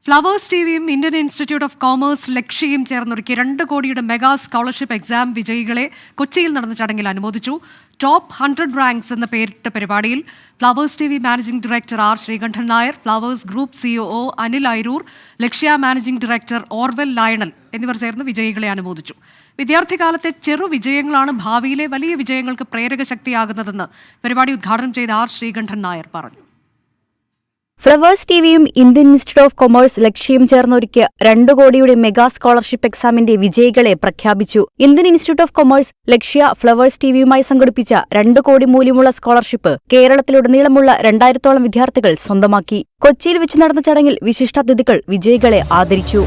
Flowers ടിവിയും Indian institute of commerce ലക്ഷ്യയും ചേർന്നൊരുക്കി 2 കോടിയുടെ മെഗാ സ്കോളർഷിപ്പ് എക്സാം വിജയികളെ കൊച്ചിയിൽ നടന്ന ചടങ്ങിൽ അനുമോദിച്ചു. ടോപ്പ് 100 റാങ്ക്സ് എന്ന പേരിട്ട പരിപാടിയിൽ flowers TV managing director R Sreekandan Nair, flowers group CEO Anil Airoor, Lakshya managing director Orwell Lionel എന്നിവർ ചേർന്ന് വിജയികളെ അനുമോദിച്ചു. വിദ്യാർത്ഥികാലത്തെ ചെറു വിജയങ്ങളാണ് ഭാവിയിലെ വലിയ വിജയങ്ങൾക്ക് പ്രേരക ശക്തിയാകുന്നതെന്ന് പരിപാടി ഉദ്ഘാടനം ചെയ്ത ആർ ശ്രീകണ്ഠൻ നായർ പറഞ്ഞു. ഫ്ലവേഴ്സ് ടിവിയും ഇന്ത്യൻ ഇൻസ്റ്റിറ്റ്യൂട്ട് ഓഫ് കൊമേഴ്സ് ലക്ഷ്യയും ചേർന്നൊരുക്കിയ 2 കോടിയുടെ മെഗാ സ്കോളർഷിപ്പ് എക്സാമിന്റെ വിജയികളെ പ്രഖ്യാപിച്ചു. Indian institute of commerce Lakshya flowers ടിവിയുമായി സംഘടിപ്പിച്ച 2 കോടി മൂല്യമുള്ള സ്കോളർഷിപ്പ് കേരളത്തിലുടനീളമുള്ള 2000-ഓളം വിദ്യാർത്ഥികൾ സ്വന്തമാക്കി. കൊച്ചിയിൽ വെച്ച് നടന്ന ചടങ്ങിൽ വിശിഷ്ടാതിഥികൾ വിജയികളെ ആദരിച്ചു.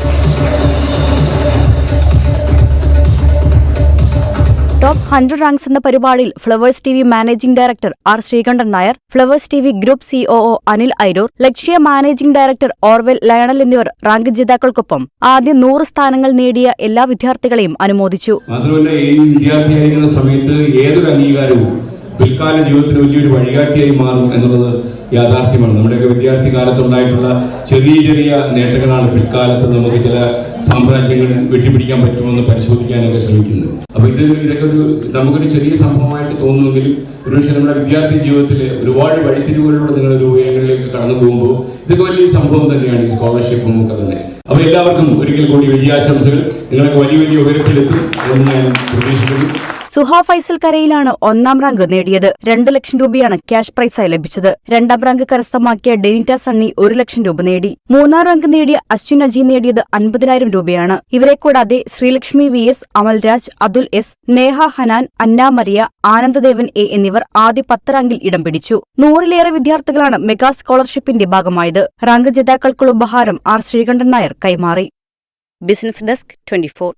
ടോപ്പ് 100 റാങ്ക്സ് എന്ന പരിപാടിയിൽ flowers TV managing director R Sreekandan Nair, flowers TV group CEO Anil Airoor, Lakshya managing director Orwell Lionel എന്നിവർ റാങ്ക് ജേതാക്കൾക്കൊപ്പം ആദ്യ 100 സ്ഥാനങ്ങൾ നേടിയ എല്ലാ വിദ്യാർത്ഥികളെയും അനുമോദിച്ചു. മാത്രമല്ല, ഈ വിദ്യാർത്ഥിയായിരിക്കുന്ന സമയത്ത് ഏതൊരു അംഗീകാരവും പിൽക്കാല ജീവിതത്തിന് വലിയൊരു വഴികാട്ടിയായി മാറും എന്നുള്ളത് യാഥാർത്ഥ്യമാണ്. നമ്മുടെയൊക്കെ വിദ്യാർത്ഥി കാലത്തുണ്ടായിട്ടുള്ള ചെറിയ ചെറിയ നേട്ടങ്ങളാണ് പിൽക്കാലത്ത് നമുക്ക് ചില സാമ്രാജ്യങ്ങൾ വെട്ടിപ്പിടിക്കാൻ പറ്റുമെന്ന് പരിശോധിക്കാനൊക്കെ ശ്രമിക്കുന്നത്. അപ്പൊ ഇതൊക്കെ നമുക്കൊരു ചെറിയ സംഭവമായിട്ട് തോന്നുമെങ്കിലും ഒരുപക്ഷെ നമ്മുടെ വിദ്യാർത്ഥി ജീവിതത്തിൽ ഒരുപാട് വഴിത്തിരിവുകളിലൂടെ നിങ്ങളൊരു ഉയരങ്ങളിലേക്ക് കടന്നു പോകുമ്പോൾ ഇതൊക്കെ വലിയ സംഭവം തന്നെയാണ്, ഈ സ്കോളർഷിപ്പും ഒക്കെ തന്നെ. അപ്പൊ എല്ലാവർക്കും ഒരിക്കൽ കൂടി വിജയാശംസകൾ. നിങ്ങളൊക്കെ വലിയ വലിയ ഉയരത്തിലെത്തും എന്ന് ഞാൻ പ്രതീക്ഷിക്കുന്നു. സുഹ ഫൈസൽ കരയിലാണ് 1ാം റാങ്ക് നേടിയത്. 2 ലക്ഷം രൂപയാണ് ക്യാഷ് പ്രൈസായി ലഭിച്ചത്. 2ാം റാങ്ക് കരസ്ഥമാക്കിയ ഡെനിറ്റ സണ്ണി 1 ലക്ഷം രൂപ നേടി. 3ാം റാങ്ക് നേടിയ അശ്വിൻ അജി നേടിയത് 50,000 രൂപയാണ്. ഇവരെ കൂടാതെ Sreelakshmi VS, Amalraj, Athul S, Neha Hanan, Anna Maria, Anandadevan A എന്നിവർ ആദ്യ 10 റാങ്കിൽ ഇടം പിടിച്ചു. 100-ലേറെ വിദ്യാർത്ഥികളാണ് മെഗാ സ്കോളർഷിപ്പിന്റെ ഭാഗമായത്. റാങ്ക് ജേതാക്കൾക്കുള്ള ഉപഹാരം ആർ ശ്രീകണ്ഠൻ നായർ കൈമാറി. Business desk 24.